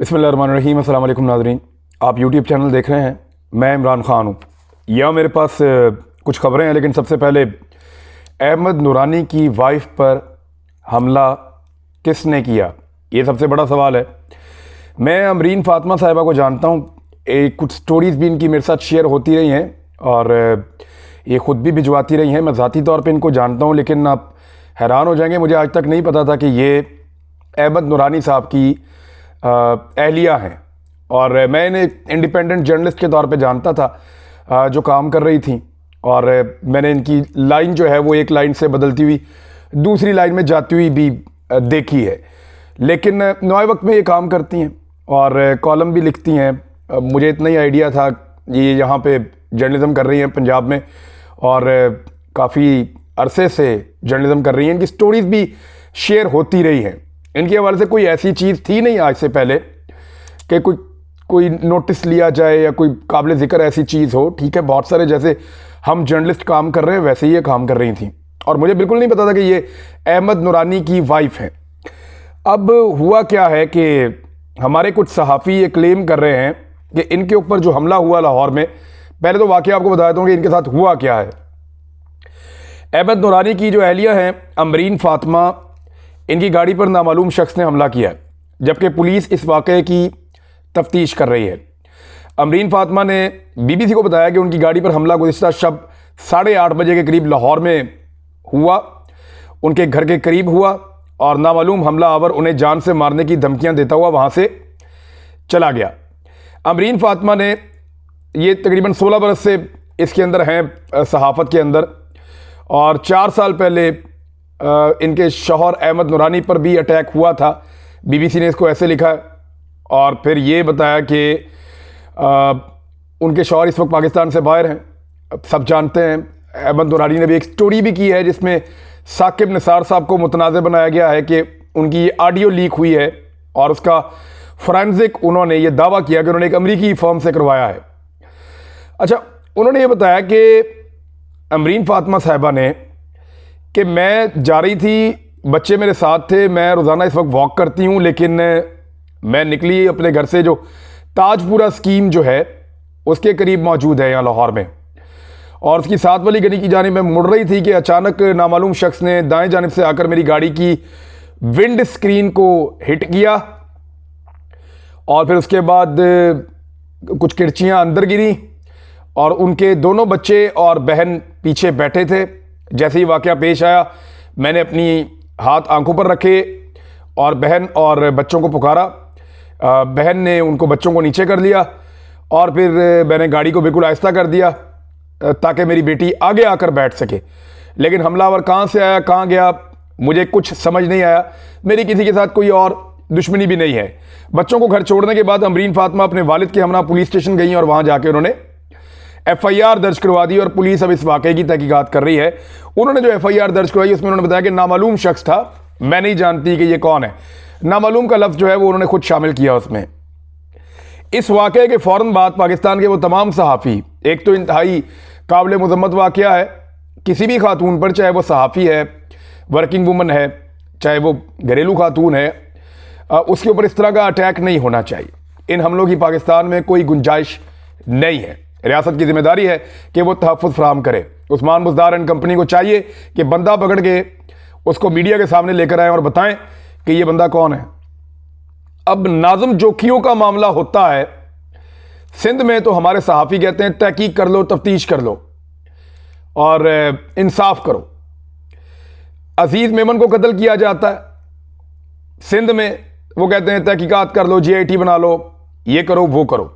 बिस्मिल्लाहिर्रहमानिर्रहीम। अस्सलाम वालेकुम नाज़रीन, आप यूट्यूब चैनल देख रहे हैं। मैं इमरान ख़ान हूँ। यह मेरे पास कुछ ख़बरें हैं, लेकिन सबसे पहले अहमद नूरानी की वाइफ पर हमला किसने किया, ये सबसे बड़ा सवाल है। मैं अमरीन फ़ातिमा साहिबा को जानता हूँ। कुछ स्टोरीज़ भी इनकी मेरे साथ शेयर होती रही हैं और ये ख़ुद भी भिजवाती रही हैं। मैं ज़ाती तौर पे इनको जानता हूँ, लेकिन आप हैरान हो जाएंगे, मुझे आज तक नहीं पता था कि ये अहमद नूरानी साहब की अहलिया हैं। और मैं इन्हें इंडिपेंडेंट जर्नलिस्ट के तौर पे जानता था जो काम कर रही थी, और मैंने इनकी लाइन जो है वो एक लाइन से बदलती हुई दूसरी लाइन में जाती हुई भी देखी है। लेकिन नए वक्त में ये काम करती हैं और कॉलम भी लिखती हैं। मुझे इतना ही आइडिया था, ये यहाँ पे जर्नलिज़म कर रही हैं पंजाब में और काफ़ी अरसे से जर्नलिज़म कर रही हैं। इनकी स्टोरीज़ भी शेयर होती रही हैं। इनके हवाले से कोई ऐसी चीज़ थी नहीं आज से पहले कि कोई नोटिस लिया जाए या कोई काबिल ज़िक्र ऐसी चीज़ हो। ठीक है, बहुत सारे जैसे हम जर्नलिस्ट काम कर रहे हैं वैसे ही ये काम कर रही थी, और मुझे बिल्कुल नहीं पता था कि ये अहमद नूरानी की वाइफ है। अब हुआ क्या है कि हमारे कुछ सहाफ़ी ये क्लेम कर रहे हैं कि इनके ऊपर जो हमला हुआ लाहौर में, पहले तो वाक़या आपको बता देता हूँ कि इनके साथ हुआ क्या है। अहमद नूरानी की जो अहलिया हैं अमरीन फ़ातिमा, इनकी गाड़ी पर नामालूम शख्स ने हमला किया, जबकि पुलिस इस वाक़े की तफ्तीश कर रही है। अमरीन फ़ातिमा ने बीबीसी को बताया कि उनकी गाड़ी पर हमला गुज़िश्ता शब 8:30 बजे के करीब लाहौर में हुआ, उनके घर के करीब हुआ, और नामालूम हमला आवर उन्हें जान से मारने की धमकियां देता हुआ वहां से चला गया। अमरीन फ़ातिमा ने ये तकरीबन 16 बरस से इसके अंदर हैं सहाफ़त के अंदर, और 4 साल पहले इनके शौहर अहमद नूरानी पर भी अटैक हुआ था। बीबीसी ने इसको ऐसे लिखा, और फिर ये बताया कि उनके शौहर इस वक्त पाकिस्तान से बाहर हैं। सब जानते हैं अहमद नूरानी ने भी एक स्टोरी भी की है जिसमें साकिब निसार साहब को मुतनाज़ बनाया गया है कि उनकी ऑडियो लीक हुई है, और उसका फोरेंसिक उन्होंने ये दावा किया कि उन्होंने एक अमरीकी फर्म से करवाया है। अच्छा, उन्होंने ये बताया कि अमरीन फ़ातिमा साहिबा ने कि मैं जा रही थी, बच्चे मेरे साथ थे, मैं रोज़ाना इस वक्त वॉक करती हूँ, लेकिन मैं निकली अपने घर से, जो ताजपुरा स्कीम जो है उसके करीब मौजूद है यहाँ लाहौर में, और उसकी सात वाली गली की जानिब में मुड़ रही थी कि अचानक नामालूम शख्स ने दाएं जानिब से आकर मेरी गाड़ी की विंड स्क्रीन को हिट किया, और फिर उसके बाद कुछ किरचियाँ अंदर गिरी, और उनके दोनों बच्चे और बहन पीछे बैठे थे। जैसे ही वाक़या पेश आया, मैंने अपनी हाथ आंखों पर रखे और बहन और बच्चों को पुकारा। बहन ने उनको बच्चों को नीचे कर लिया, और फिर मैंने गाड़ी को बिल्कुल आहिस्ता कर दिया ताकि मेरी बेटी आगे आकर बैठ सके। लेकिन हमलावर कहाँ से आया, कहाँ गया, मुझे कुछ समझ नहीं आया। मेरी किसी के साथ कोई और दुश्मनी भी नहीं है। बच्चों को घर छोड़ने के बाद अमरीन फ़ातिमा अपने वालिद के हमरा पुलिस स्टेशन गई, और वहाँ जाके उन्होंने FIR दर्ज करवा दी, और पुलिस अब इस वाक़े की तहकीकात कर रही है। उन्होंने जो FIR दर्ज करवाई उसमें उन्होंने बताया कि नामालूम शख्स था, मैं नहीं जानती कि ये कौन है। नामालूम का लफ्ज़ जो है वो उन्होंने खुद शामिल किया उसमें। इस वाक़े के फ़ौरन बाद पाकिस्तान के वो तमाम सहाफ़ी, एक तो इंतहाई काबिल मज़म्मत वाक़या है किसी भी खातून पर, चाहे वो सहाफ़ी है, वर्किंग वूमन है, चाहे वो घरेलू खातून है, उसके ऊपर इस तरह का अटैक नहीं होना चाहिए। इन हमलों की पाकिस्तान में कोई गुंजाइश नहीं है। रियासत की जिम्मेदारी है कि वो तहफ़्फ़ुज़ फराहम करे। उस्मान बुज़दार एंड कंपनी को चाहिए कि बंदा पकड़ के उसको मीडिया के सामने लेकर आएँ और बताएं कि ये बंदा कौन है। अब नाज़म जोखियों का मामला होता है सिंध में, तो हमारे सहाफ़ी कहते हैं तहकीक कर लो, तफ्तीश कर लो और इंसाफ करो। अजीज़ मेमन को कत्ल किया जाता है सिंध में, वो कहते हैं तहकीकात कर लो, GIT बना लो, ये करो वो करो।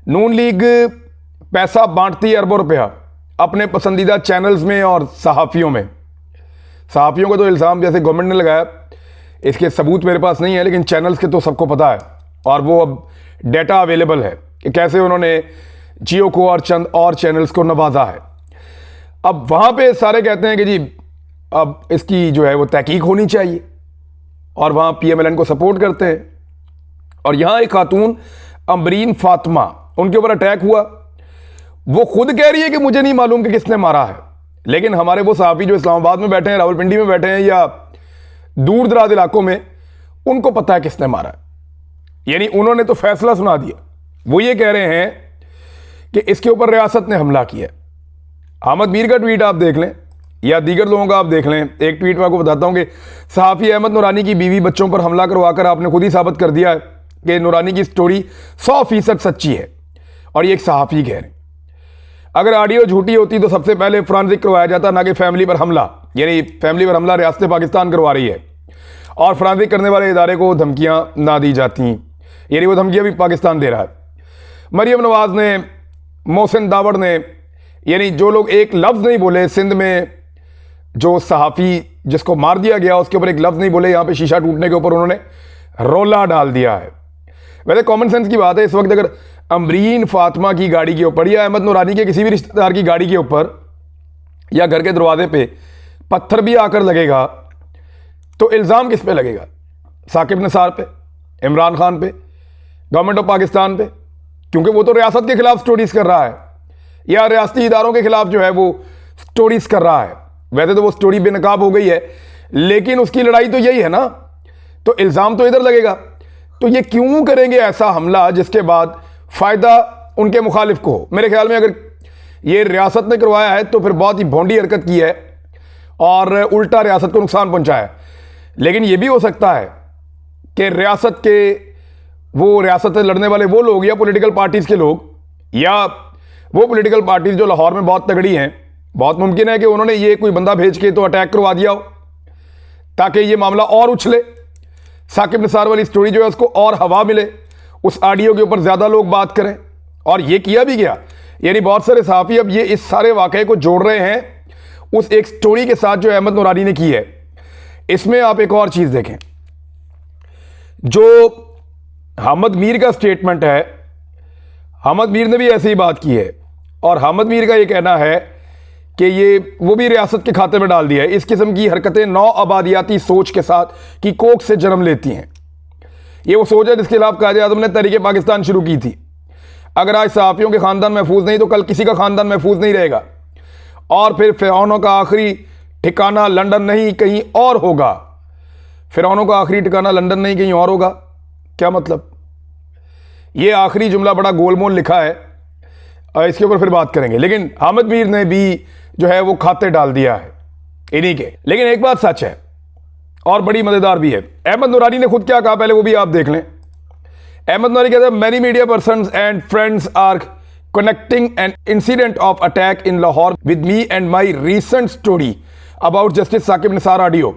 नून लीग पैसा बांटती है अरबों रुपया अपने पसंदीदा चैनल्स में और सहाफ़ियों में। सहाफ़ियों का तो इल्ज़ाम जैसे गवर्नमेंट ने लगाया, इसके सबूत मेरे पास नहीं है, लेकिन चैनल्स के तो सबको पता है, और वो अब डेटा अवेलेबल है कि कैसे उन्होंने जियो को और चंद और चैनल्स को नवाजा है। अब वहाँ पे सारे कहते हैं कि जी अब इसकी जो है वो तहकीक होनी चाहिए, और वहाँ PMLN को सपोर्ट करते हैं। और यहाँ एक खातून अमरीन फ़ातिमा, उनके ऊपर अटैक हुआ, वो खुद कह रही है कि मुझे नहीं मालूम कि किसने मारा है, लेकिन हमारे वो सहाफ़ी जो इस्लामाबाद में बैठे हैं, रावलपिंडी में बैठे हैं, या दूर दराज इलाकों में, उनको पता है किसने मारा है। यानी उन्होंने तो फैसला सुना दिया। वो ये कह रहे हैं कि इसके ऊपर रियासत ने हमला किया। अहमद मीर का ट्वीट आप देख लें या दीगर लोगों का आप देख लें। एक ट्वीट में आपको बताता हूं कि सहाफ़ी अहमद नूरानी की बीवी बच्चों पर हमला करवाकर आपने खुद ही साबित कर दिया है कि नूरानी की स्टोरी 100% सच्ची है। और ये एक सहाफ़ी कह रहे हैं। अगर ऑडियो झूठी होती तो सबसे पहले फॉरेंसिक करवाया जाता, ना कि फैमिली पर हमला। यानी फैमिली पर हमला रियासत पाकिस्तान करवा रही है और फॉरेंसिक करने वाले इदारे को धमकियां ना दी जाती, यानी वो धमकियां भी पाकिस्तान दे रहा है। मरियम नवाज ने, मोहसिन दावड़ ने, यानी जो लोग एक लफ्ज़ नहीं बोले, सिंध में जो सहाफ़ी जिसको मार दिया गया उसके ऊपर एक लफ्ज़ नहीं बोले, यहाँ पे शीशा टूटने के ऊपर उन्होंने रोला डाल दिया है। वैसे कॉमन सेंस की बात है, इस वक्त अगर अमरीन फातिमा की गाड़ी के ऊपर या अहमद नूरानी के किसी भी रिश्तेदार की गाड़ी के ऊपर या घर के दरवाजे पे पत्थर भी आकर लगेगा तो इल्ज़ाम किस पे लगेगा? साकिब निसार पे, इमरान खान पे, गवर्नमेंट ऑफ पाकिस्तान पे, क्योंकि वो तो रियासत के खिलाफ स्टोरीज कर रहा है या रियासती इदारों के खिलाफ जो है वो स्टोरीज कर रहा है। वैसे तो वो स्टोरी बेनकाब हो गई है, लेकिन उसकी लड़ाई तो यही है ना, तो इल्ज़ाम तो इधर लगेगा। तो ये क्यों करेंगे ऐसा हमला जिसके बाद फ़ायदा उनके मुखालिफ को हो? मेरे ख्याल में अगर ये रियासत ने करवाया है तो फिर बहुत ही भोंडी हरकत की है और उल्टा रियासत को नुकसान पहुंचाया है। लेकिन ये भी हो सकता है कि रियासत के वो रियासत से लड़ने वाले वो लोग या पॉलिटिकल पार्टीज़ के लोग या वो पॉलिटिकल पार्टीज़ जो लाहौर में बहुत तगड़ी हैं, बहुत मुमकिन है कि उन्होंने ये कोई बंदा भेज के तो अटैक करवा दिया हो ताकि ये मामला और उछले, साकिब निसार वाली स्टोरी जो है उसको और हवा मिले, उस ऑडियो के ऊपर ज़्यादा लोग बात करें। और ये किया भी गया। यानी बहुत सारे सहाफ़ी अब ये इस सारे वाक़े को जोड़ रहे हैं उस एक स्टोरी के साथ जो अहमद नूरानी ने की है। इसमें आप एक और चीज़ देखें, जो अहमद मीर का स्टेटमेंट है, अहमद मीर ने भी ऐसे ही बात की है और अहमद मीर का ये कहना है कि ये वो भी रियासत के खाते में डाल दिया है। इस किस्म की हरकतें नौ आबादियाती सोच के साथ की कोख से जन्म लेती हैं। ये वो सोच है जिसके खिलाफ कायदे आज़म ने तहरीक पाकिस्तान शुरू की थी। अगर आज सहाफ़ियों के ख़ानदान महफूज नहीं तो कल किसी का ख़ानदान महफूज नहीं रहेगा और फिर फ़िरौनों का आखिरी ठिकाना लंदन नहीं कहीं और होगा। फ़िरौनों का आखिरी ठिकाना लंदन नहीं कहीं और होगा, क्या मतलब? ये आखिरी जुमला बड़ा गोलमोल लिखा है, इसके ऊपर फिर बात करेंगे। लेकिन अहमद मीर ने भी जो है वो खाते डाल दिया है इन्हीं के। लेकिन एक बात सच है और बड़ी मज़ेदार भी है, अहमद नूरानी ने खुद क्या कहा पहले वो भी आप देख लें। अहमद नूरानी कहते हैं, many media persons and friends are connecting an incident of attack in Lahore with me and my recent story about justice Saqib Nisar audio.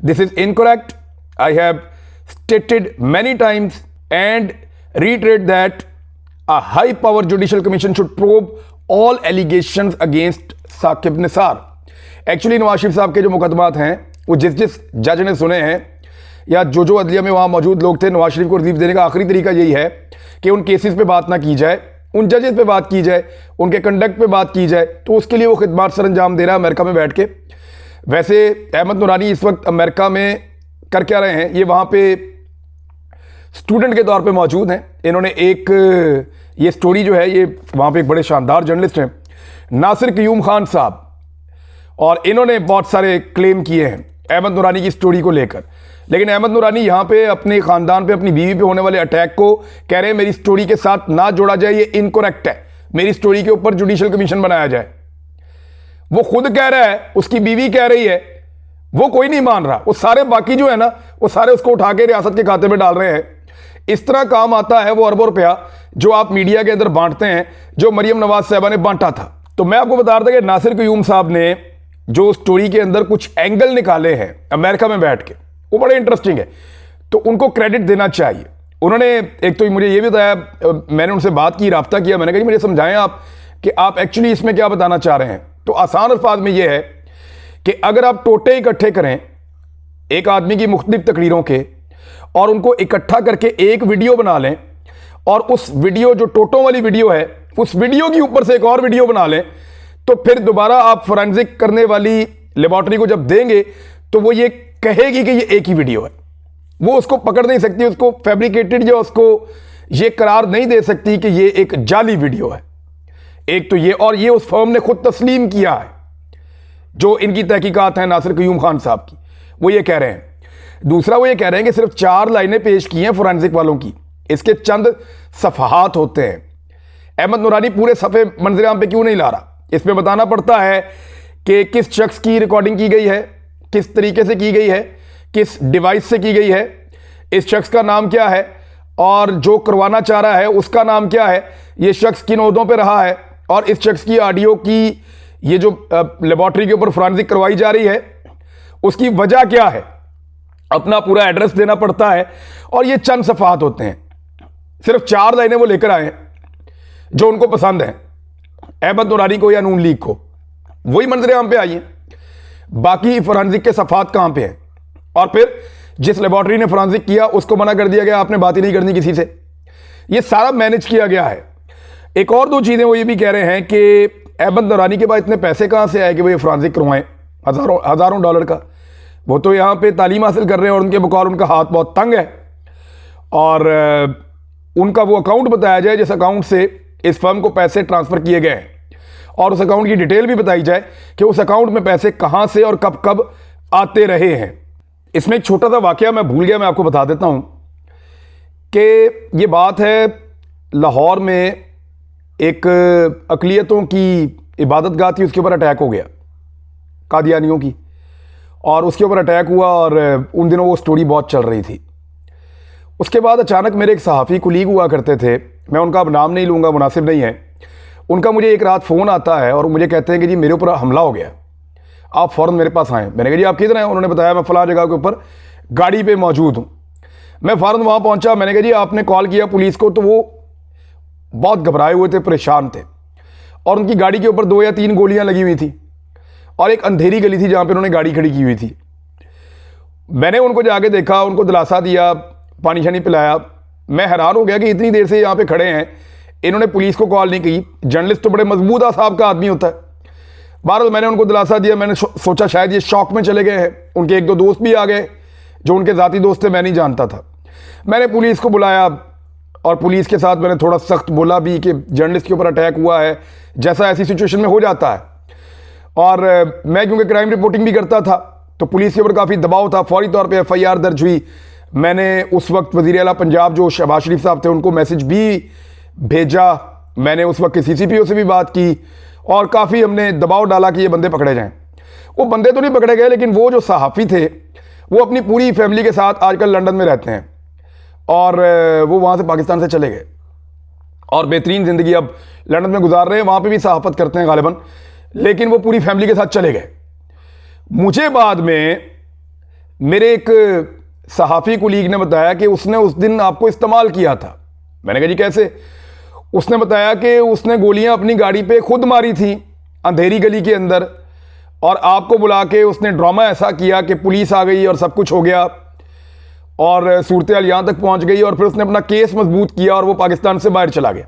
This is incorrect. I have stated many times and reiterate that a high power judicial commission should probe all allegations against Saqib Nisar. Actually Nawaz Sharif साहब के जो मुकदमात हैं वो जिस जज ने सुने हैं या जो अदलिया में वहाँ मौजूद लोग थे, नवाज शरीफ को रिलीफ देने का आखिरी तरीका यही है कि उन केसेस पे बात ना की जाए, उन जजेस पे बात की जाए, उनके कंडक्ट पे बात की जाए। तो उसके लिए वो खिदमत सर अंजाम दे रहा है अमेरिका में बैठ के। वैसे अहमद नूरानी इस वक्त अमेरिका में कर क्या रहे हैं, ये वहाँ पे स्टूडेंट के तौर पे मौजूद हैं। इन्होंने एक ये स्टोरी जो है ये वहाँ पे एक बड़े शानदार जर्नलिस्ट हैं नासिर क़यूम खान साहब, और इन्होंने बहुत सारे क्लेम किए हैं अहमद नूरानी की स्टोरी को लेकर। लेकिन अहमद नूरानी यहाँ पे अपने ख़ानदान पे अपनी बीवी पे होने वाले अटैक को कह रहे हैं मेरी स्टोरी के साथ ना जोड़ा जाए, ये इनकरेक्ट है, मेरी स्टोरी के ऊपर जुडिशल कमीशन बनाया जाए। वो खुद कह रहा है, उसकी बीवी कह रही है, वो कोई नहीं मान रहा। वो सारे बाकी जो है ना वो सारे उसको उठा के रियासत के खाते में डाल रहे हैं। इस तरह काम आता है वो अरबों रुपया जो आप मीडिया के अंदर बांटते हैं, जो मरियम नवाज साहबा ने बांटा था। तो मैं आपको बता रहा था कि नासिर क़यूम साहब ने जो स्टोरी के अंदर कुछ एंगल निकाले हैं अमेरिका में बैठ के, वो बड़े इंटरेस्टिंग है, तो उनको क्रेडिट देना चाहिए। उन्होंने एक तो मुझे ये भी बताया, मैंने उनसे बात की, राब्ता किया, मैंने कहा कि मुझे समझाएं आप कि आप एक्चुअली इसमें क्या बताना चाह रहे हैं। तो आसान अल्फाज में ये है कि अगर आप टोटे इकट्ठे करें एक आदमी की मुख्तलिफ तकरीरों के और उनको इकट्ठा करके एक वीडियो बना लें और उस वीडियो जो टोटों वाली वीडियो है उस वीडियो के ऊपर से एक और वीडियो बना लें, तो फिर दोबारा आप फोरेंसिक करने वाली लेबॉर्ट्री को जब देंगे तो वो ये कहेगी कि ये एक ही वीडियो है। वो उसको पकड़ नहीं सकती, उसको फैब्रिकेटेड या उसको ये करार नहीं दे सकती कि ये एक जाली वीडियो है। एक तो ये, और ये उस फर्म ने खुद तस्लीम किया है, जो इनकी तहकीकात हैं नासिर क़यूम खान साहब की, वो ये कह रहे हैं। दूसरा वो ये कह रहे हैं कि सिर्फ 4 लाइनें पेश की हैं फोरेंसिक वालों की, इसके चंद सफ़हात होते हैं। अहमद नूरानी पूरे सफ़े मंजर आम पे क्यों नहीं ला रहा? इसमें बताना पड़ता है कि किस शख्स की रिकॉर्डिंग की गई है, किस तरीके से की गई है, किस डिवाइस से की गई है, इस शख्स का नाम क्या है और जो करवाना चाह रहा है उसका नाम क्या है, ये शख्स किन ओहदों पे रहा है और इस शख्स की ऑडियो की ये जो लेबॉर्ट्री के ऊपर फोरेंसिक करवाई जा रही है उसकी वजह क्या है, अपना पूरा एड्रेस देना पड़ता है। और ये चंद सफ़हात होते हैं, सिर्फ 4 लाइनें वो लेकर आए जो उनको पसंद है, अहमद नूरानी को या नून लीग को, वही मंजर आम पे आई है। बाकी फोरेंसिक के सफ़हात कहाँ पे हैं? और फिर जिस लेबॉर्ट्री ने फोरेंसिक किया उसको मना कर दिया गया, आपने बात ही नहीं करनी किसी से। ये सारा मैनेज किया गया है। एक और 2 चीज़ें वो ये भी कह रहे हैं कि अहमद नूरानी के पास इतने पैसे कहाँ से आए कि वो ये फोरेंसिक करवाएं, हज़ारों डॉलर का। वो तो यहाँ पे तालीम हासिल कर रहे हैं और उनके बकौल उनका हाथ बहुत तंग है। और उनका वो अकाउंट बताया जाए जिस अकाउंट से इस फर्म को पैसे ट्रांसफ़र किए गए हैं, और उस अकाउंट की डिटेल भी बताई जाए कि उस अकाउंट में पैसे कहाँ से और कब कब आते रहे हैं। इसमें एक छोटा सा वाकया मैं भूल गया, मैं आपको बता देता हूँ कि ये बात है लाहौर में एक अक़लियतों की इबादत गाह थी, उसके ऊपर अटैक हो गया कादियानियों की, और उसके ऊपर अटैक हुआ और उन दिनों वो स्टोरी बहुत चल रही थी। उसके बाद अचानक मेरे एक सहाफ़ी कुलीग हुआ करते थे, मैं उनका अब नाम नहीं लूँगा, मुनासिब नहीं है, उनका मुझे एक रात फ़ोन आता है और मुझे कहते हैं कि जी मेरे ऊपर हमला हो गया, आप फ़ौरन मेरे पास आएँ। मैंने कहा जी आप किधर हैं? उन्होंने बताया मैं फ़लाँ जगह के ऊपर गाड़ी पे मौजूद हूँ। मैं फ़ौरन वहाँ पहुँचा। मैंने कहा जी आपने कॉल किया पुलिस को? तो वो बहुत घबराए हुए थे, परेशान थे, और उनकी गाड़ी के ऊपर 2 या 3 गोलियाँ लगी हुई थी और एक अंधेरी गली थी जहाँ पर उन्होंने गाड़ी खड़ी की हुई थी। मैंने उनको जाके देखा, उनको दिलासा दिया, पानी शानी पिलाया। मैं हैरान हो गया कि इतनी देर से यहाँ पे खड़े हैं, इन्होंने पुलिस को कॉल नहीं की। जर्नलिस्ट तो बड़े मजबूत साहब का आदमी होता है। बहरहाल मैंने उनको दिलासा दिया। मैंने सोचा शायद ये शौक में चले गए हैं। उनके 1-2 दोस्त भी आ गए जो उनके ज़ाती दोस्त थे, मैं नहीं जानता था। मैंने पुलिस को बुलाया और पुलिस के साथ मैंने थोड़ा सख्त बोला भी कि जर्नलिस्ट के ऊपर अटैक हुआ है, जैसा ऐसी सिचुएशन में हो जाता है। और मैं क्योंकि क्राइम रिपोर्टिंग भी करता था तो पुलिस के ऊपर काफ़ी दबाव था। फौरी तौर पे FIR दर्ज हुई। मैंने उस वक्त वज़ीर आला पंजाब जो शहबाज शरीफ साहब थे उनको मैसेज भी भेजा। मैंने उस वक्त के CCPO से भी बात की और काफ़ी हमने दबाव डाला कि ये बंदे पकड़े जाएं। वो बंदे तो नहीं पकड़े गए, लेकिन वो जो सहाफ़ी थे वो अपनी पूरी फैमिली के साथ आजकल लंदन में रहते हैं और वो वहाँ से पाकिस्तान से चले गए और बेहतरीन ज़िंदगी अब लंदन में गुजार रहे हैं। वहाँ पर भी सहाफ़त करते हैं गालिबन, लेकिन वो पूरी फैमिली के साथ चले गए। मुझे बाद में मेरे एक सहाफ़ी कुलीग ने बताया कि उसने उस दिन आपको इस्तेमाल किया था। मैंने कहा जी कैसे? उसने बताया कि उसने गोलियां अपनी गाड़ी पे खुद मारी थी अंधेरी गली के अंदर, और आपको बुला के उसने ड्रामा ऐसा किया कि पुलिस आ गई और सब कुछ हो गया और सूरत हाल यहाँ तक पहुँच गई, और फिर उसने अपना केस मजबूत किया और वो पाकिस्तान से बाहर चला गया।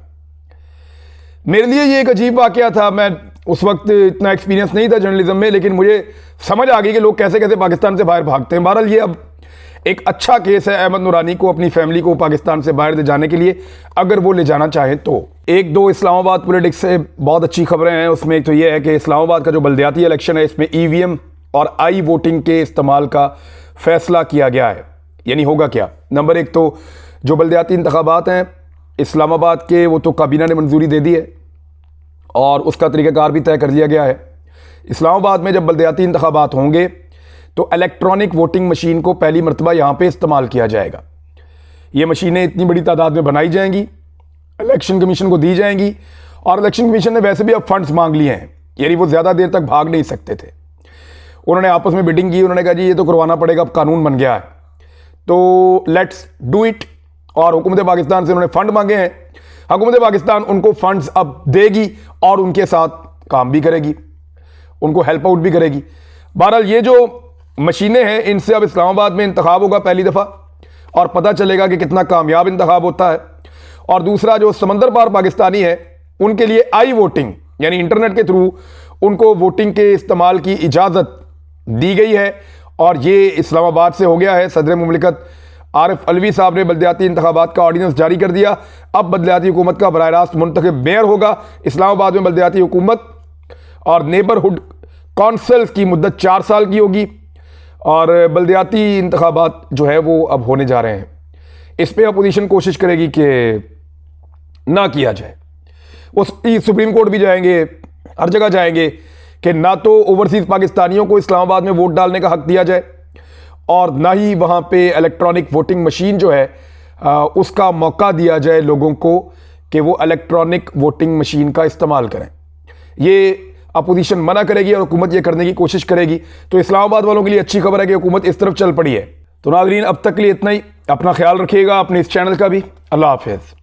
मेरे लिए ये एक अजीब वाक़या था। मैं उस वक्त इतना एक्सपीरियंस नहीं था जर्नलिज्म में, लेकिन मुझे समझ आ गई कि लोग कैसे कैसे पाकिस्तान से बाहर भागते हैं। बहरहाल ये अब एक अच्छा केस है अहमद नूरानी को अपनी फैमिली को पाकिस्तान से बाहर ले जाने के लिए, अगर वो ले जाना चाहें तो। 1-2 इस्लामाबाद पॉलिटिक्स से बहुत अच्छी खबरें हैं। उसमें एक तो ये है कि इस्लामाबाद का जो बल्दियाती इलेक्शन है इसमें EVM और आई वोटिंग के इस्तेमाल का फैसला किया गया है। यानी होगा क्या? नंबर 1 तो जो बल्दियाती इंतखाबात हैं इस्लामाबाद के, वो तो काबीना ने मंजूरी दे दी है और उसका तरीक़ाकार भी तय कर लिया गया है। इस्लामाबाद में जब बल्दियाती इंतखाबात होंगे तो इलेक्ट्रॉनिक वोटिंग मशीन को पहली मरतबा यहाँ पे इस्तेमाल किया जाएगा। ये मशीनें इतनी बड़ी तादाद में बनाई जाएंगी, इलेक्शन कमीशन को दी जाएंगी, और इलेक्शन कमीशन ने वैसे भी अब फंड्स मांग लिए हैं, यानी वो ज़्यादा देर तक भाग नहीं सकते थे। उन्होंने आपस में बिडिंग की, उन्होंने कहा जी ये तो करवाना पड़ेगा, अब कानून बन गया है तो लेट्स डू इट। और हुकूमत पाकिस्तान से उन्होंने फ़ंड मांगे हैं। हुकूमत पाकिस्तान उनको फंड्स अब देगी और उनके साथ काम भी करेगी, उनको हेल्प आउट भी करेगी। बहरहाल ये जो मशीनें हैं इनसे अब इस्लामाबाद में इंतखाब होगा पहली दफ़ा, और पता चलेगा कि कितना कामयाब इंतखाब होता है। और दूसरा जो समंदर पार पाकिस्तानी है उनके लिए आई वोटिंग यानी इंटरनेट के थ्रू उनको वोटिंग के इस्तेमाल की इजाज़त दी गई है, और ये इस्लामाबाद से हो गया है। सदर मुमलिकत आरिफ अलवी साहब ने बल्दियाती इंतखाबात का ऑर्डिनेंस जारी कर दिया। अब बल्दियाती हुकूमत का बराह रास्त मुंतखब मेयर होगा। इस्लामाबाद में बल्दियाती हुकूमत और नेबरहुड कौंसल्स की मुद्दत 4 साल की होगी, और बल्दियाती इंतखाबात जो है वो अब होने जा रहे हैं। इस पर अपोजिशन कोशिश करेगी कि ना किया जाए। वो सुप्रीम कोर्ट भी जाएंगे, हर जगह जाएंगे कि ना तो ओवरसीज़ पाकिस्तानियों को इस्लामाबाद में वोट डालने का हक दिया जाए और ना ही वहाँ पे इलेक्ट्रॉनिक वोटिंग मशीन जो है उसका मौका दिया जाए लोगों को कि वो इलेक्ट्रॉनिक वोटिंग मशीन का इस्तेमाल करें। ये अपोजिशन मना करेगी और हुकूमत ये करने की कोशिश करेगी। तो इस्लामाबाद वालों के लिए अच्छी खबर है कि हुकूमत इस तरफ चल पड़ी है। तो नाज़रीन, अब तक के लिए इतना ही। अपना ख्याल रखिएगा, अपने इस चैनल का भी। अल्लाह हाफिज़।